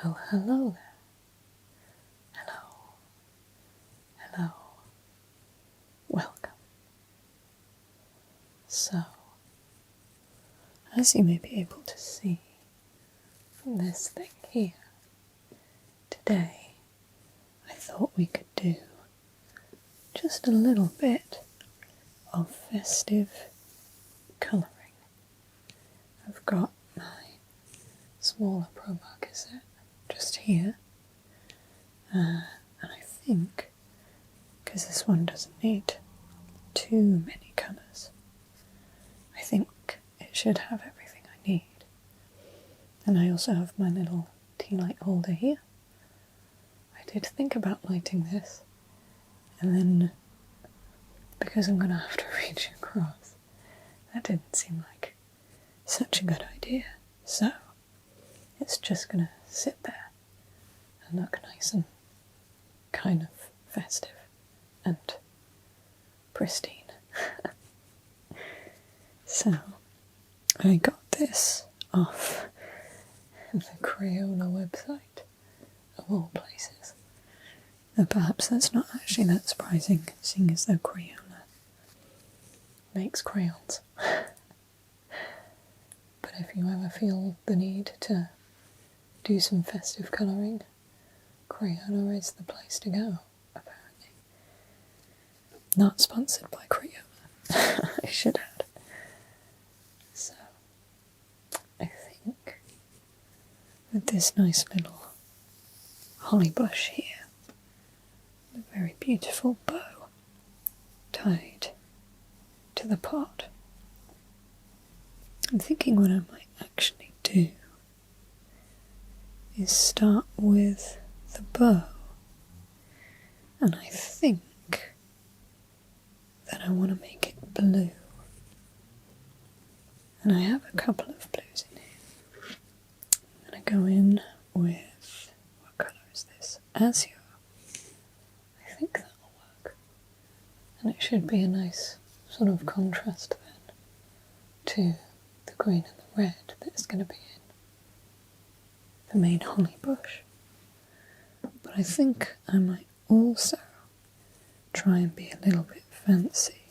Well, hello there. Hello. Hello. Welcome. So, as you may be able to see from this thing here, today I thought we could do just a little bit of festive colouring. I've got my smaller pro marker set just here, and I think, because this one doesn't need too many colours, I think it should have everything I need. And I also have my little tea light holder here. I did think about lighting this, and then because I'm going to have to reach across, that didn't seem like such a good idea. So it's just going to sit there and look nice and kind of festive and pristine. So I got this off the Crayola website, of all places. Though perhaps that's not actually that surprising, seeing as though Crayola makes crayons. But if you ever feel the need to do some festive colouring, Crayola is the place to go, apparently. Not sponsored by Crayola, I should add. So, I think with this nice little holly bush here, a very beautiful bow tied to the pot, I'm thinking what I might actually do is start with the bow, and I think that I want to make it blue, and I have a couple of blues in here. I'm going to go in with, what colour is this? Azure. I think that'll work, and it should be a nice sort of contrast then to the green and the red that's going to be in the main holly bush. But I think I might also try and be a little bit fancy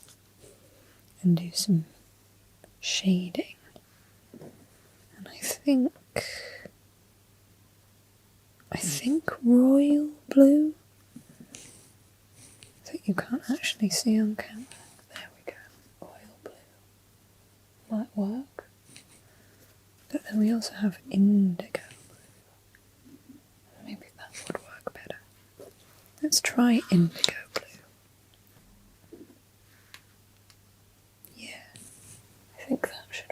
and do some shading. And I think royal blue that you can't actually see on camera. There we go. Royal blue might work. But then we also have indigo blue. Maybe that would work better. Let's try indigo blue. Yeah, I think that should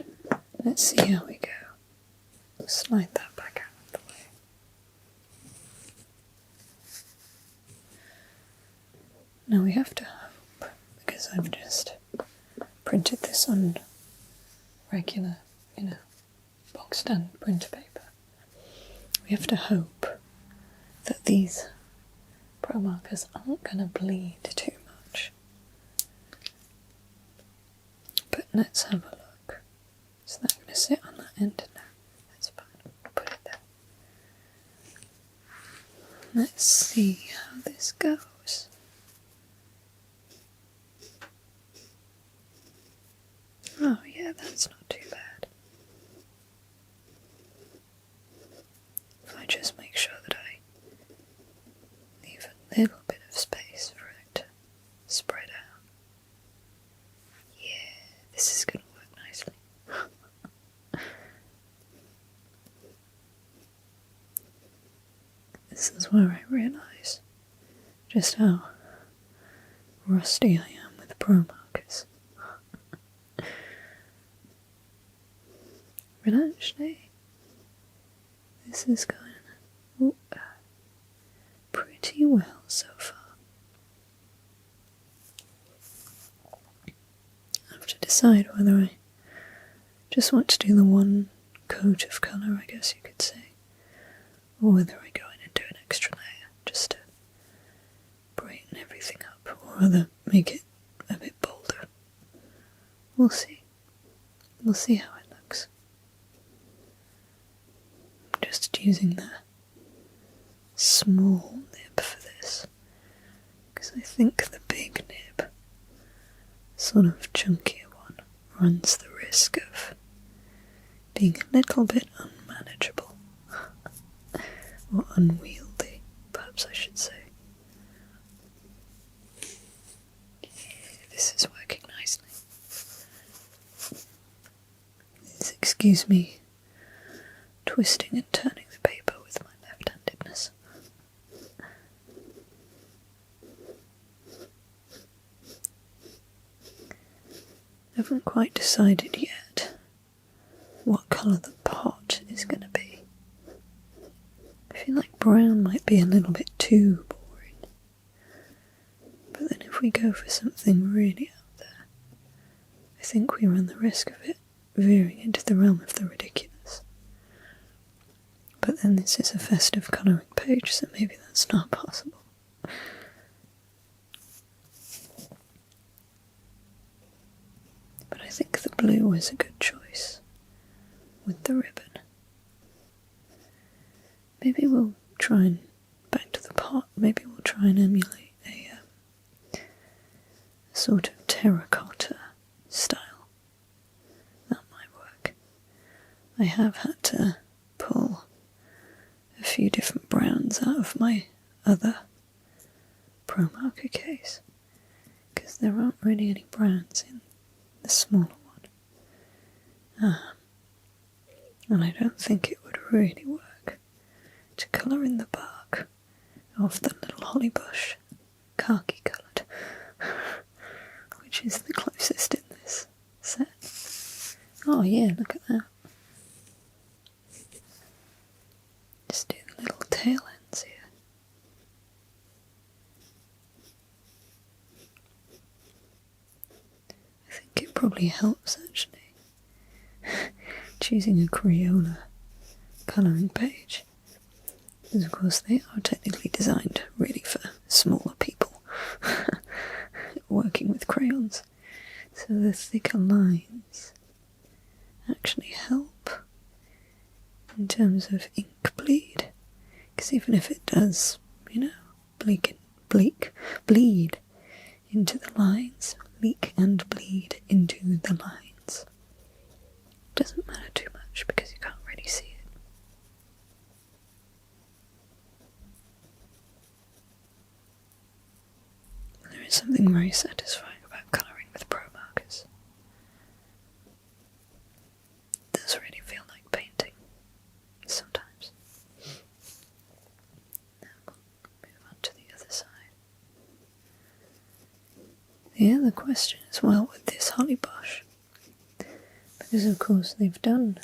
work. Let's see how we go. Slide that back out of the way. Now we have to hope, because I've just printed this on regular, box stand printer paper. We have to hope that these pro markers aren't going to bleed too much. But let's have a look. Is that going to sit on that end? No, that's fine. I'll put it there. Let's see how this goes. Oh yeah, that's not too bad. If I just make sure that I leave a little bit of space for it to spread out. Yeah, this is going to work nicely. This is where I realise just how rusty I am with pro markers. But actually, this is going pretty well so far. I have to decide whether I just want to do the one coat of colour, I guess you could say, or whether I go in and do an extra layer just to brighten everything up, or rather make it a bit bolder. We'll see. We'll see how it looks. using the small nib for this, because I think the big nib, sort of chunkier one, runs the risk of being a little bit unmanageable, or unwieldy, perhaps I should say. This is working nicely. Please excuse me twisting and turning the paper with my left-handedness. I haven't quite decided yet what colour the pot is going to be. I feel like brown might be a little bit too boring. But then if we go for something really out there, I think we run the risk of it veering into the realm of the ridiculous. But then this is a festive colouring page, so maybe that's not possible. But I think the blue was a good choice with the ribbon. Maybe we'll try and, back to the pot, maybe we'll try and emulate a sort of terracotta style. That might work. I have had to pull a few different browns out of my other Pro Marker case, because there aren't really any browns in the smaller one. And I don't think it would really work to colour in the bark of the little holly bush, khaki coloured, which is the closest in this set. Oh yeah, look at that. Just do the little tail ends here. I think it probably helps actually, choosing a Crayola colouring page, because of course they are technically designed really for smaller people working with crayons, so the thicker lines actually help in terms of ink bleed, because even if it does, bleed into the lines, leak and bleed into the lines, it doesn't matter too much because you can't really see it. There is something very satisfying about colouring with Pro Markers. It does really feel like painting sometimes. Now we'll move on to the other side. The other question as well with this holly bush, because of course they've done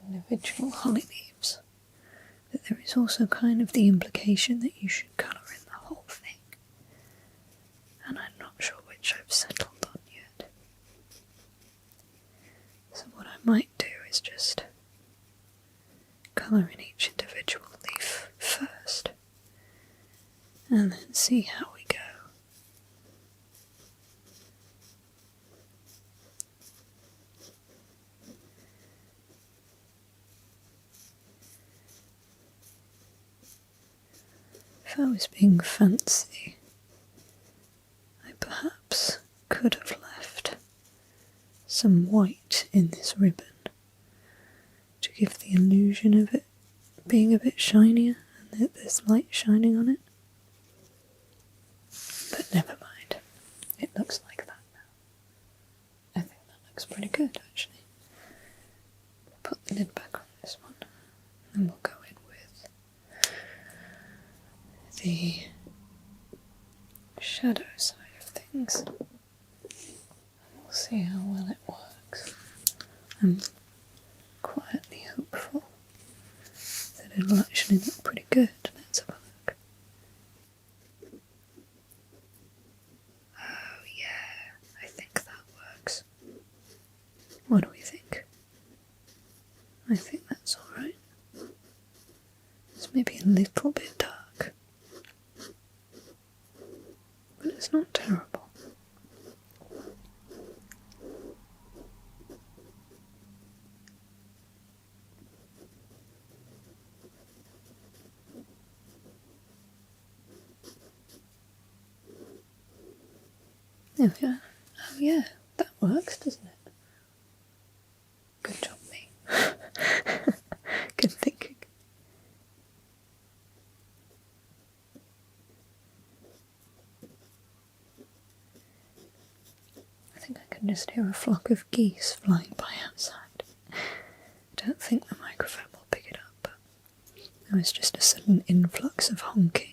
individual holly leaves, but there is also kind of the implication that you should colour in the whole thing, and I'm not sure which I've settled on yet. So what I might do is just colour in each individual leaf first, and then see how we go. If I was being fancy, I perhaps could have left some white in this ribbon to give the illusion of it being a bit shinier and that there's light shining on it. But never mind, it looks like that now. I think that looks pretty good actually. Put the lid back on this one and we'll go in with the shadow side of things. We'll see how well it works. I'm quietly hopeful that it'll actually look pretty good. Let's have a look. Oh yeah, I think that works. What do we think? I think that's alright. It's maybe a little bit dark, but it's not terrible. There we go. Oh yeah, that works, doesn't it? Good job, me. Good thinking. I think I can just hear a flock of geese flying by outside. I don't think the microphone will pick it up, but there was just a sudden influx of honking.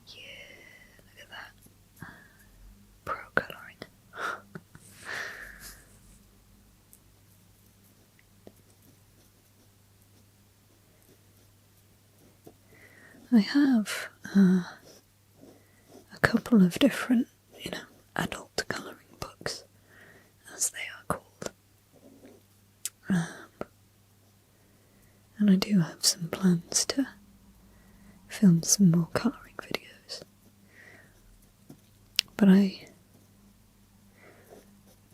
Look at that. Pro colouring. I have a couple of different, adult colouring books, as they are called. And I do have some plans to film some more colouring videos. But I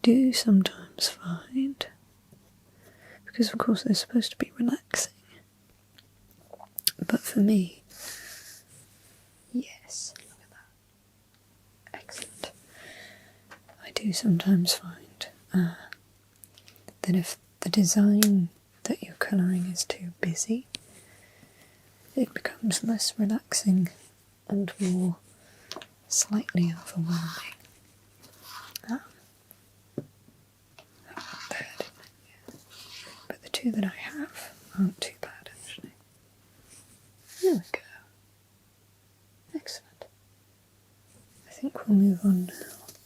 do sometimes find, because of course they're supposed to be relaxing, but for me, yes, look at that, excellent. I do sometimes find that if the design that you're colouring is too busy, it becomes less relaxing and more slightly overwhelming. There, didn't it? Yeah. But the two that I have aren't too bad, actually. There we go. Excellent. I think we'll move on now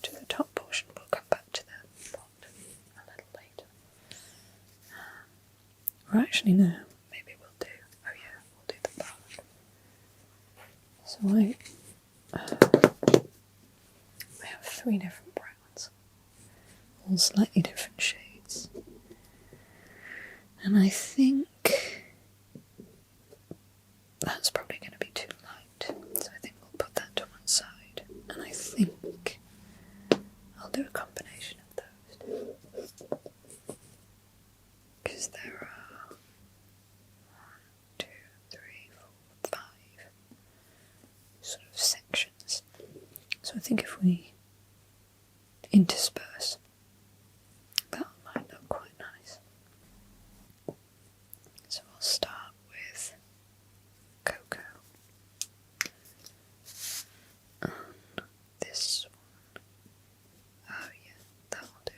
to the top portion. We'll come back to the pot a little later. Or actually, no. Maybe we'll do. Oh yeah, we'll do the pot. So I have 3 different browns, all slightly different shades, and I think that's probably going to be too light, so I think we'll put that to one side, and I think I'll do a combination of those two, because there are 1, 2, 3, 4, 5 sort of sections, so I think if we intersperse, that might look quite nice. So I'll start with cocoa on this one. Oh yeah, that'll do.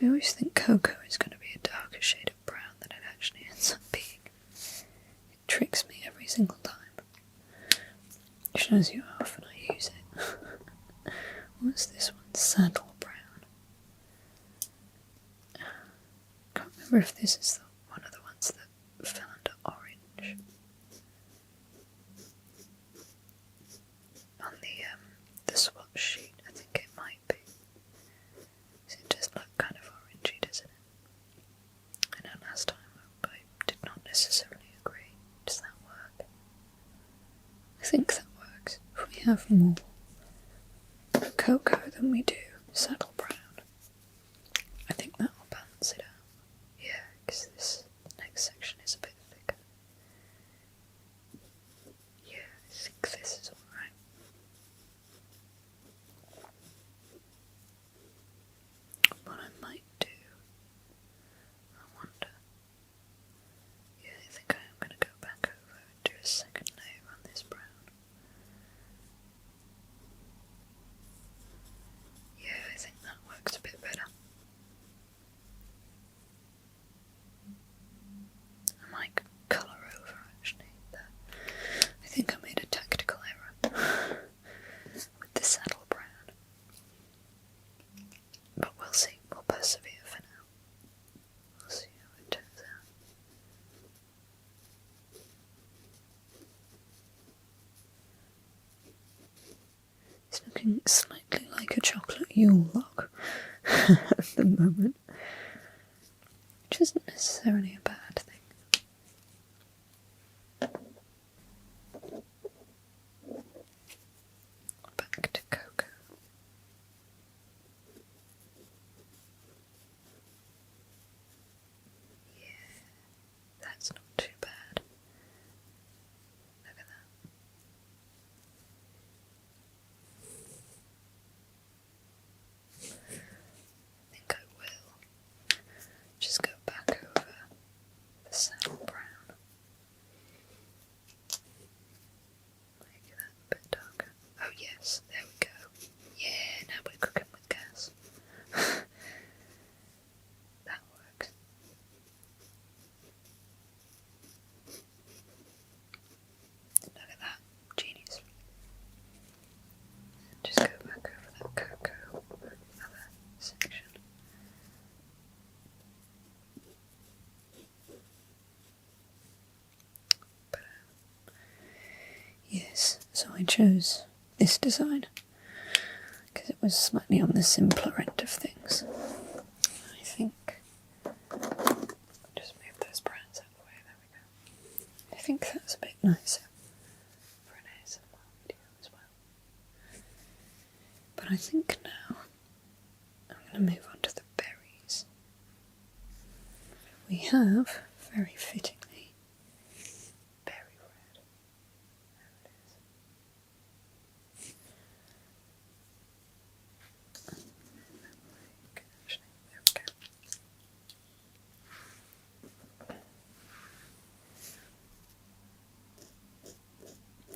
I always think cocoa is going to be a darker shade of brown than it actually ends up being. It tricks me every single time. It shows you how often I use it. What's this one? Saddle brown. Can't remember if this is one of the ones that fell under orange. On the swatch sheet, I think it might be. It does look kind of orangey, doesn't it? I know last time I did not necessarily agree. Does that work? I think that works. If we have more cocoa than we do saddle brown, I think that will balance it out. Yeah, because this next section is a bit thicker. Yeah, I think this is alright. What I might do, I wonder. Yeah, I think I am going to go back over and do a second layer on this brown. Yeah, I think that works a bit better. I might colour over actually. I think I made a tactical error with the saddle brown. But we'll see, we'll persevere for now. We'll see how it turns out. It's looking slightly like a chocolate Yule log, the moment, which isn't necessarily a bad thing. Back to cocoa. Yeah, that's not too bad. Look at that. I think I will just go back over the saddle brown. Make that a bit darker. Oh yes, there we go. Yeah, now we're cooking with gas. That works. Look at that. Genius. Just go back over that cocoa other section. But, yes, so I chose this design because it was slightly on the simpler end of things. I think. Just move those browns out of the way. There we go. I think that's a bit nicer for an ASMR video as well. But I think now I'm going to move on to the berries. We have, very fittingly, berry red. There it is. Actually, there we go.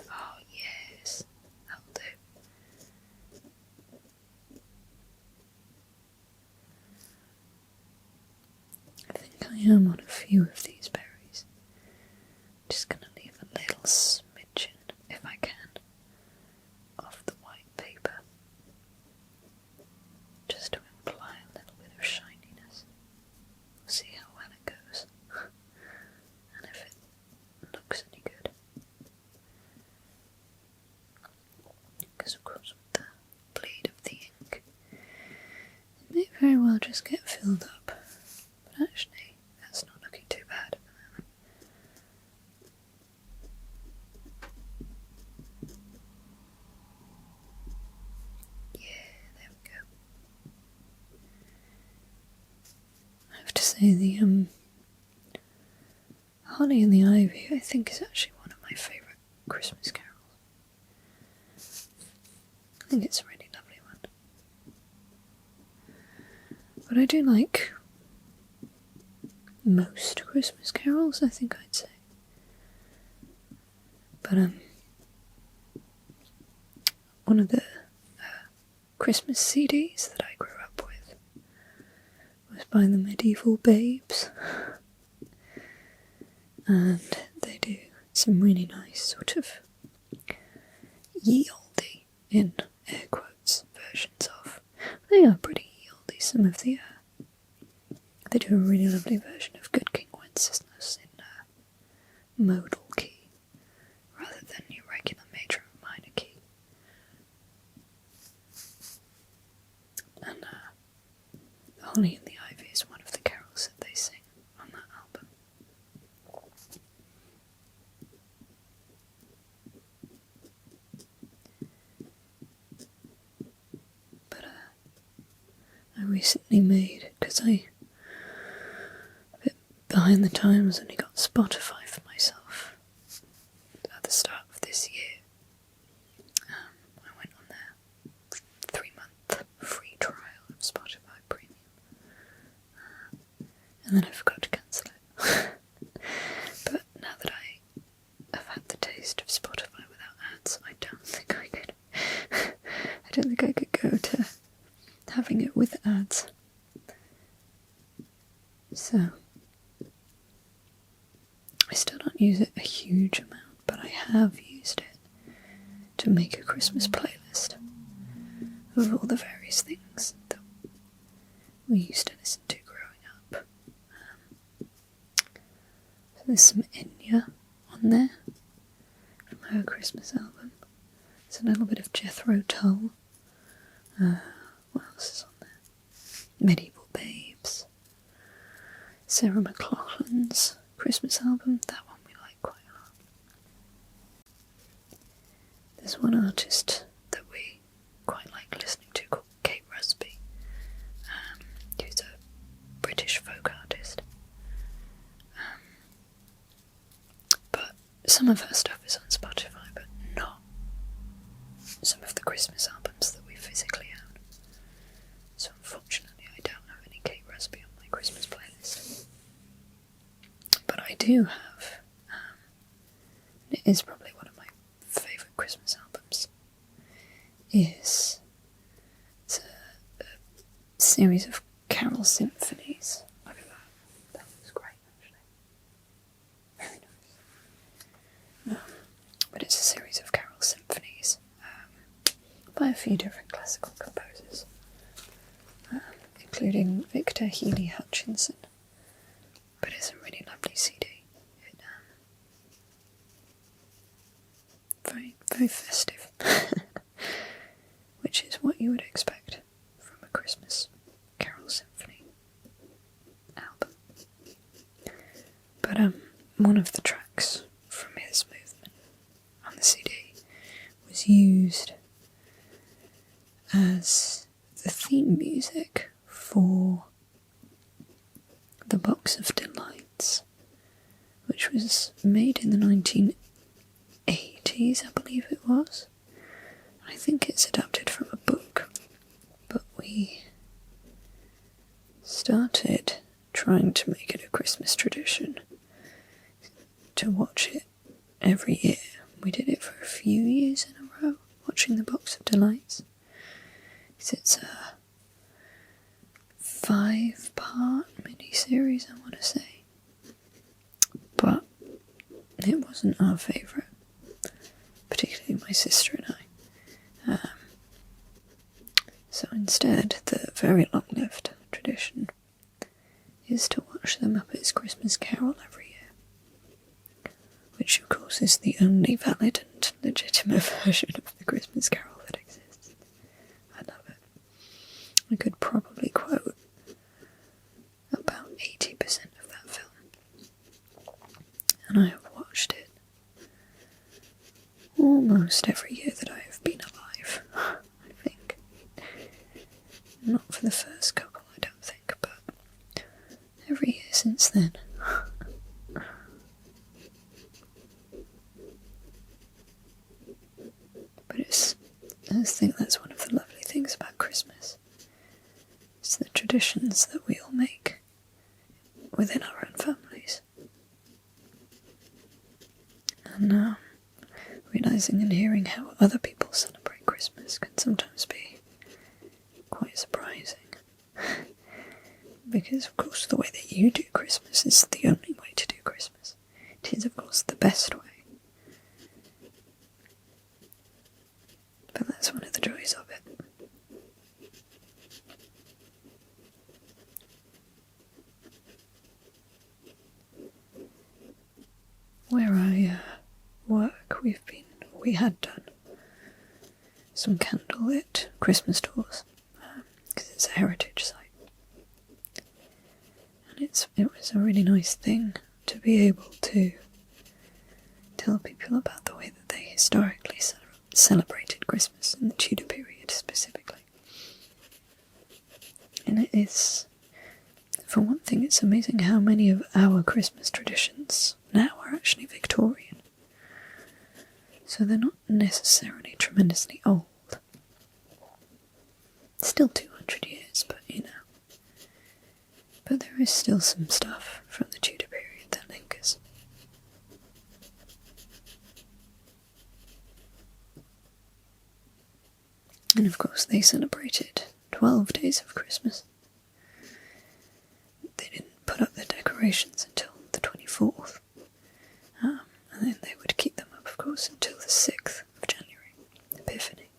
Oh yes, that'll do. I think I am on a few of these berries. Just gonna leave a little smidgen, if I can, of the white paper, just to imply a little bit of shininess. We'll see how well it goes, and if it looks any good. Because of course with the bleed of the ink, it may very well just get filled up. But actually, that's not looking too bad at the moment. Yeah, there we go. I have to say the Holly and the Ivy, I think, is actually one of my favourite Christmas carols. I think it's a really lovely one. But I do like most Christmas carols, I think I'd say. But one of the Christmas CDs that I grew up with was by the Medieval Babes, and they do some really nice sort of ye olde, in air quotes, versions of. They are pretty ye olde, some of the they do a really lovely version of Good King Wenceslas in modal key, rather than your regular major and minor key. And Holly and the Ivy is one of the carols that they sing on that album. But I recently made, because I behind the times, only got Spotify for myself at the start of this year. I went on their 3-month free trial of Spotify Premium, and then I forgot to cancel it. But now that I have had the taste of Spotify without ads, I don't think I could. I don't think I could go to having it with ads. So I still don't use it a huge amount, but I have used it to make a Christmas playlist of all the various things that we used to listen to growing up. So there's some Enya on there from her Christmas album. There's a little bit of Jethro Tull. What else is on there? Medieval Sarah McLachlan's Christmas album. That one we like quite a lot. There's one artist that we quite like listening to called Kate Rusby, who's a British folk artist. But some of her stuff is on Spotify, but not some of the Christmas albums that we physically own. So unfortunately I don't have any Kate Rusby on my Christmas playlist. But I do have, it is probably one of my favourite Christmas albums, it's a series of carol symphonies. Look at that. That looks great, actually. Very nice. But it's a series of carol symphonies by a few different classical composers, including Victor Healy Hutchinson. But it's a really lovely CD. Very, very festive, which is what you would expect from a Christmas carol symphony album. But one of the tracks from his movement on the CD was used as the theme music for The Box of Delights, which was made in the 1980s, I believe it was. I think it's adapted from a book, but we started trying to make it a Christmas tradition to watch it every year. We did it for a few years in a row, watching The Box of Delights. It's a 5-part mini-series, I want to say, but it wasn't our favourite, particularly my sister and I. So instead, the very long-lived tradition is to watch The Muppets Christmas Carol every year, which of course is the only valid and legitimate version of the Christmas Carol that exists. I love it. I could probably quote about 80% of that film, and I have watched it almost every year that I have been alive, I think. Not for the first couple, I don't think, but every year since then. But I think that's one of the lovely things about Christmas. It's the traditions that we all make within our own families. And realising and hearing how other people celebrate Christmas can sometimes be quite surprising. Because, of course, the way that you do Christmas is the only way to do Christmas. It is, of course, the best way. But that's one of the joys of it. Where I work, we had done some candlelit Christmas tours, because it's a heritage site. And it was a really nice thing to be able to tell people about the way that they historically celebrated Christmas in the Tudor period specifically. And it is, for one thing, it's amazing how many of our Christmas traditions now are actually Victorian. So they're not necessarily tremendously old. Still 200 years, but you know. But there is still some stuff from the Tudor period that lingers. And of course they celebrated 12 days of Christmas. They didn't put up their decorations until the 24th. And then they would keep them up, of course, until the 6th of January, Epiphany.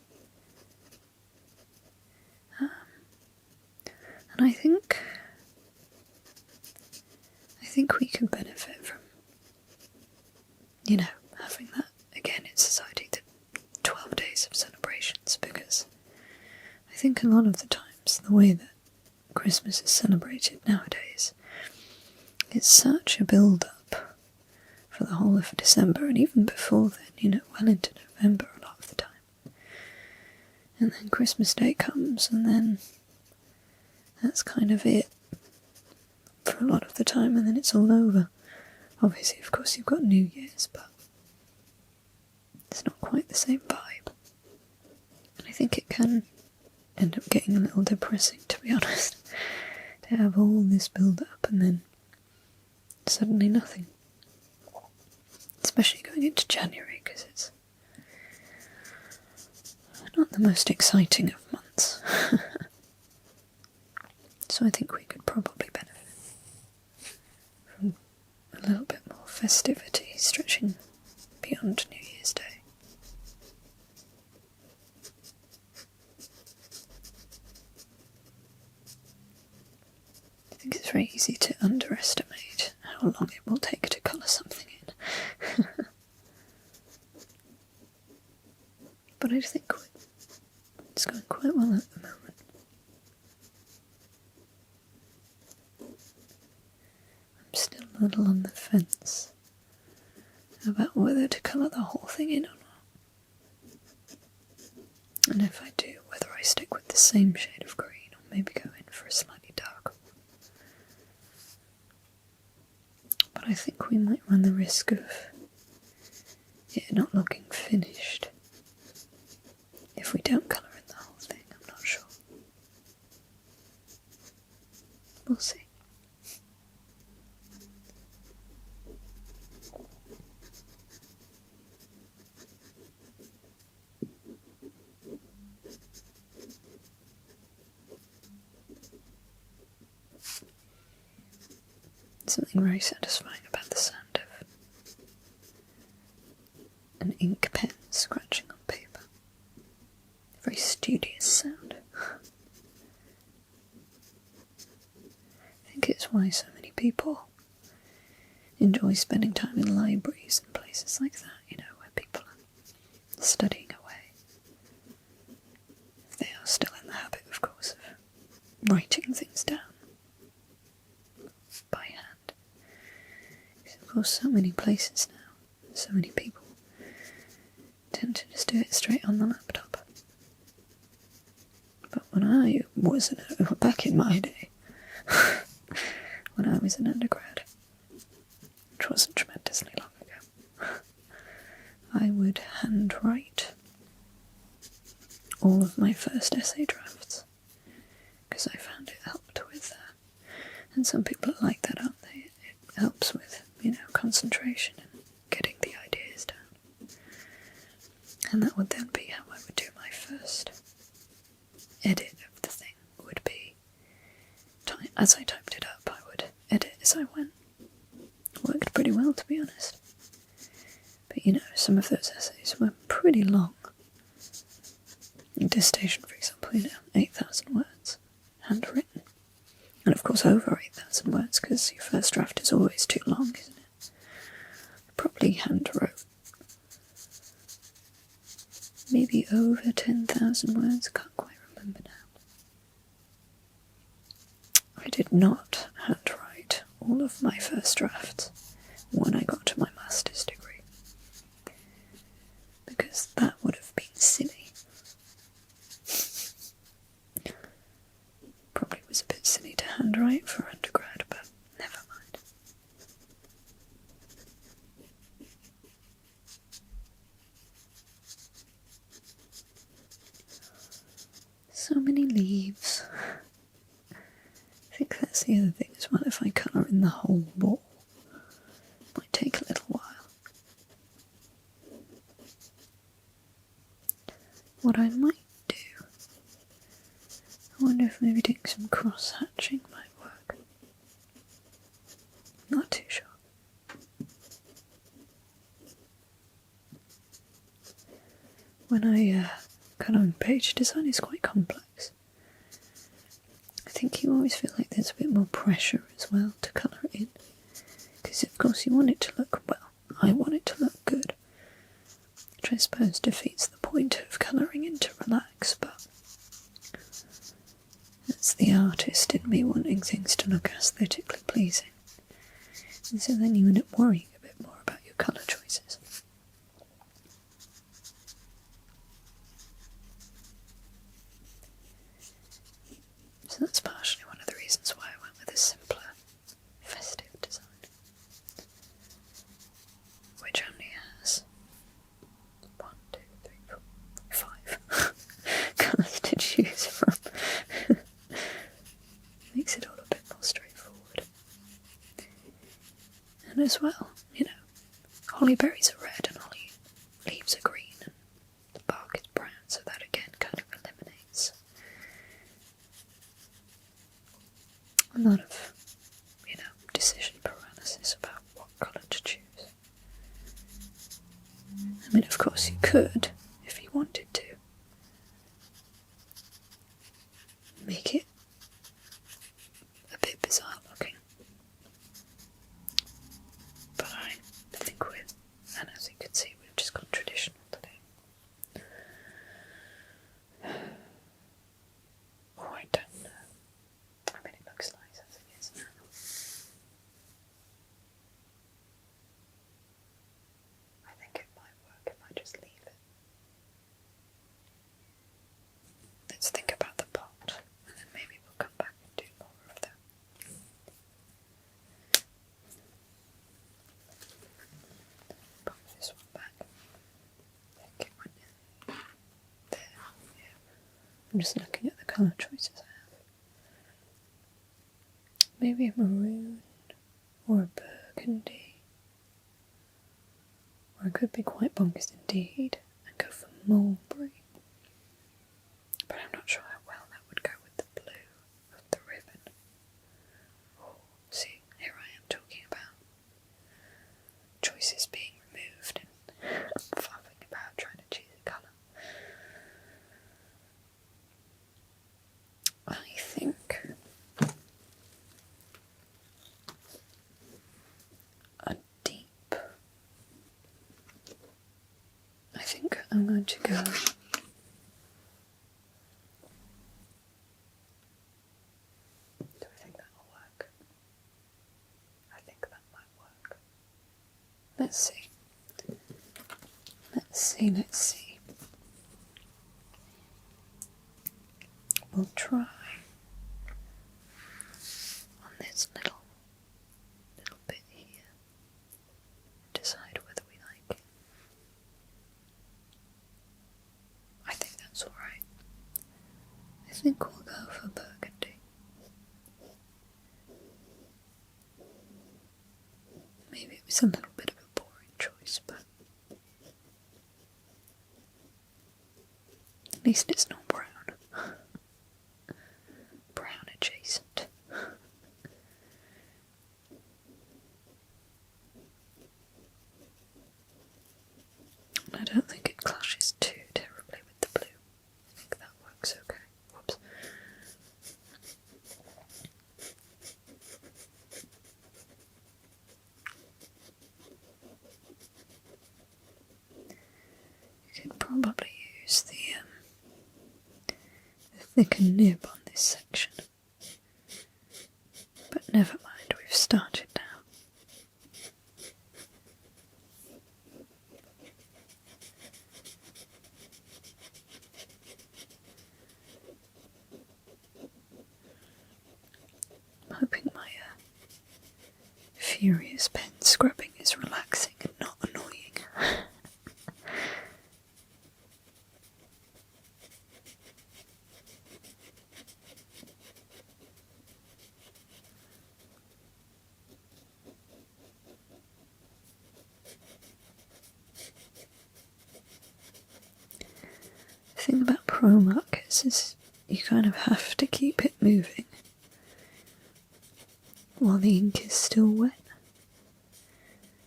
And I think we could benefit from, having that again in society, the 12 days of celebrations, because I think a lot of the times the way that Christmas is celebrated nowadays it's such a build-up for the whole of December, and even before then, well into November a lot of the time. And then Christmas Day comes, and then that's kind of it for a lot of the time, and then it's all over. Obviously, of course, you've got New Year's, but it's not quite the same vibe. And I think it can end up getting a little depressing, to be honest, to have all this build-up and then suddenly nothing. Especially going into January, because it's not the most exciting of months. So I think we could probably benefit from a little bit more festivity stretching beyond New Year's Day. I think it's very easy to underestimate how long it will take to colour something in. But I think it's going quite well at the moment. I'm still a little on the fence about whether to colour the whole thing in or not. And if I do, whether I stick with the same shade of green or maybe go in for a slightly darker one. But I think we might run the risk of it not looking finished if we don't colour in the whole thing. I'm not sure. We'll see. Something very satisfying about the sound of an ink pen scratching on paper. A very studious sound. I think it's why so many people enjoy spending time in libraries and places like that, where people are studying away. If they are still in the habit, of course, of writing things down by hand. Of course, so many places now, so many people tend to just do it straight on the laptop. But when I was back in my day, when I was an undergrad, which wasn't tremendously long ago, I would handwrite all of my first essay drafts, because I found it helped with that. And some people are like that, aren't they? It helps with, concentration and getting the ideas down. And that would then be how I would do my first edit of the thing. Would be, as I typed it up, I would edit as I went. Worked pretty well, to be honest. But some of those essays were pretty long. Dissertation, for example, 8,000 words, handwritten. And of course over 8,000 words, because your first draft is always too long, isn't it? Probably hand wrote maybe over 10,000 words, can't quite remember now. I did not handwrite all of my first drafts when I got to my master's degree, because that would have been silly. Probably was a bit silly to handwrite for undergrad, but never mind. So many leaves. I think that's the other thing as well. If I colour in the whole wall, it might take a little while. What I might do, I wonder if maybe doing some cross-hatching might work. Not too sure. When I colour in page design, it's quite complex. I think you always feel like there's a bit more pressure as well to colour it in, because of course you want it to look well. I want it to look good, which I suppose defeats the point of colouring in to relax, but that's the artist in me wanting things to look aesthetically pleasing. And so then you end up worrying a bit more about your colour choices. So that's partially one of the reasons why I went with a simpler, festive design, which only has 1, 2, 3, 4, 5 colours to choose from. Makes it all a bit more straightforward. And as well, holly berries are red and holly leaves are green and the bark is brown, so that again kind of eliminates a lot of, decision paralysis about what colour to choose. I mean, of course you could, if you wanted to, make it a bit bizarre looking. But I think and as you can see, we've just gone traditional today. Oh, I don't know. I mean, it looks nice as it is now. I think it might work if I just leave it. Let's think about the pot, and then maybe we'll come back and do more of that. Pop this one back. I think it went in there. Yeah. I'm just looking at the colour choices I have. Maybe a maroon or a burgundy. Or I could be quite bonkers indeed and go for mulberry. But I'm not sure how well that would go with the blue of the ribbon. Oh, see, here I am talking about choices being removed and faffing about trying to choose a colour. I think a deep. I think I'm going to go. Do I think that will work? I think that might work. Let's see. Let's see. We'll try on this little bit here. Decide whether we like it. I think that's alright. I think we'll go for burgundy. Maybe it was a little bit of a boring choice, but at least it's not brown. Brown adjacent. I don't think it clashes too terribly with the blue. I think that works okay. Whoops. You could probably use the thicker nib on this section. But never mind, we've started now. I'm hoping my furious pen scrubbing is relaxing and not annoying. The thing about pro markers is you kind of have to keep it moving while the ink is still wet.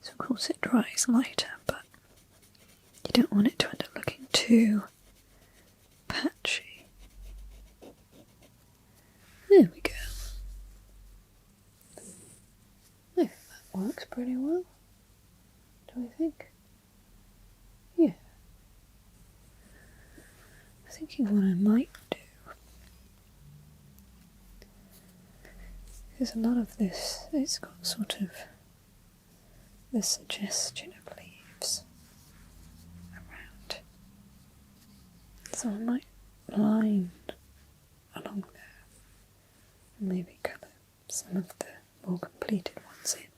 So of course it dries lighter, but you don't want it to end up looking too patchy. There we go. I think that works pretty well. Do I think? Yeah. I'm thinking what I might do, because a lot of this, it's got sort of the suggestion of leaves around. So I might line along there and maybe colour some of the more completed ones in.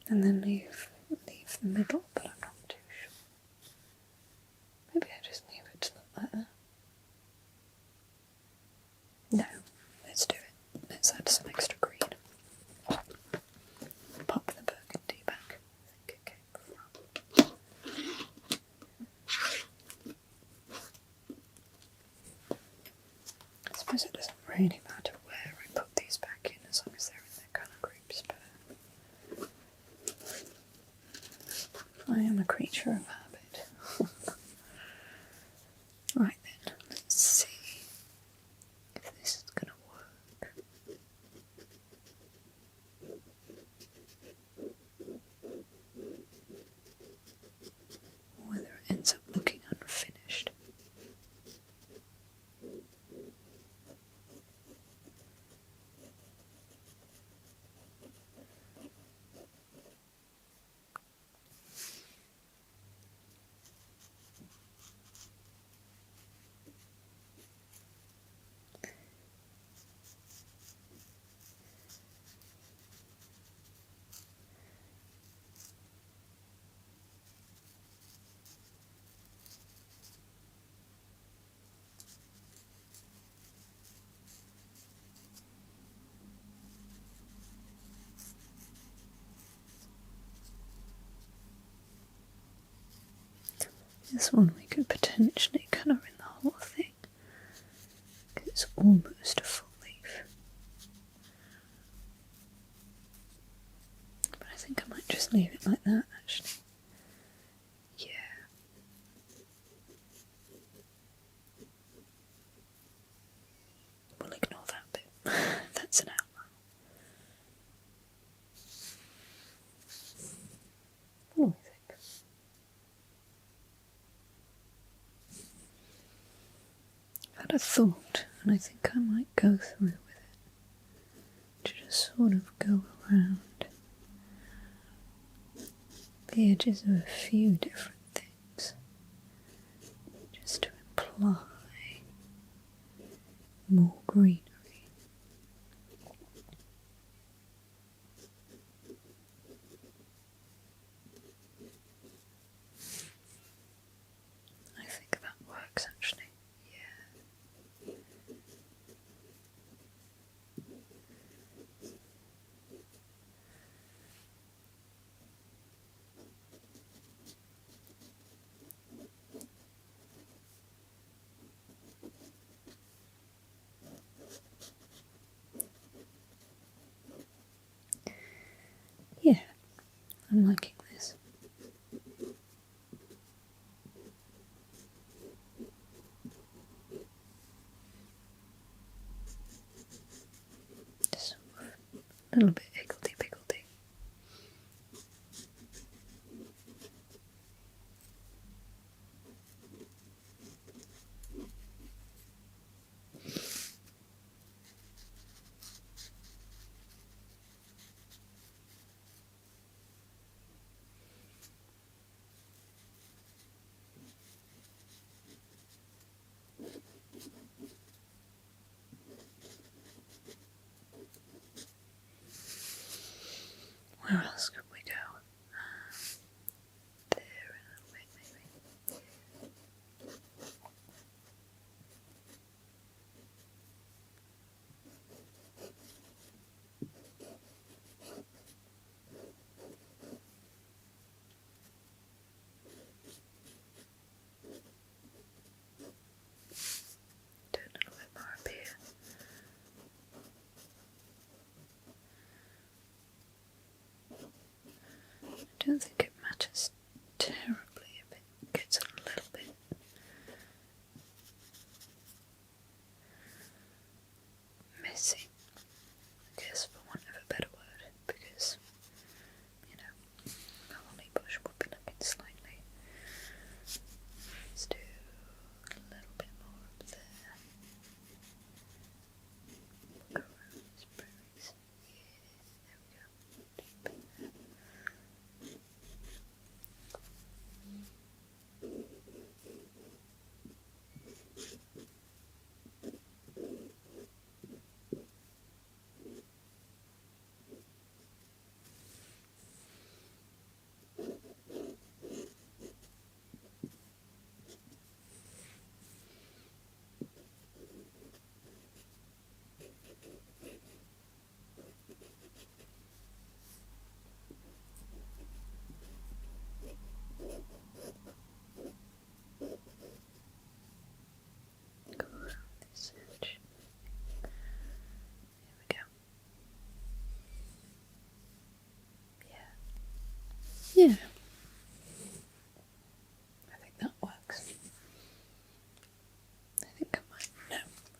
And then leave the middle, but I'm not too sure. Maybe I just leave it to look like that. No, let's do it. Let's add some extra green. Pop the burgundy back. I think it came from. I suppose it doesn't really matter where I put these back in as long as they're in their colour groups, but I am a creature of habit. Right then, let's see if this is going to work. Or whether it ends up looking unfinished. This one we could potentially colour in the whole thing, because it's almost a full leaf. But I think I might just leave it like that, actually. Yeah. We'll ignore that bit. That's an outline. What do we think? I've had a thought, and I think I might go through with it. To just sort of go around the edges of a few different things. Just to imply more greenery. I think that works actually. Yeah, I'm liking this. Just a little bit higgledy-piggledy. Where else could we go? There a little bit, maybe. Do a little bit more up here. I don't think it matters terribly if it gets a little bit messy, I guess, for want of a better word, because, you know, the holly bush would be looking slightly. Let's do a little bit more up there. Look around these berries. Yeah, there we go.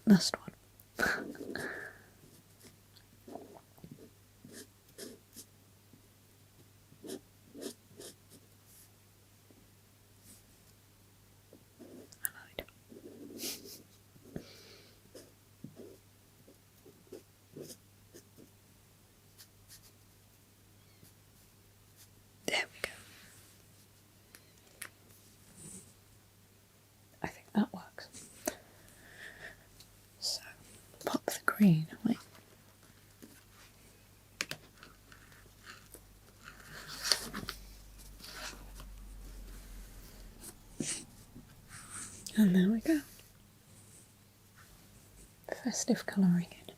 last one. There we go. I think that works. So, pop the green away. And there we go. Festive colouring in.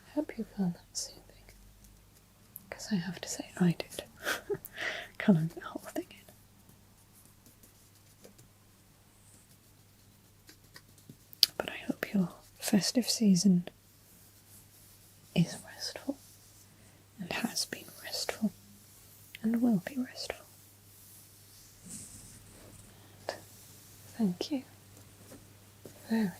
I hope you found that soothing. Because I have to say I did. Colouring the whole thing in. But I hope your festive season is restful, and has been restful, and will be restful. Thank you very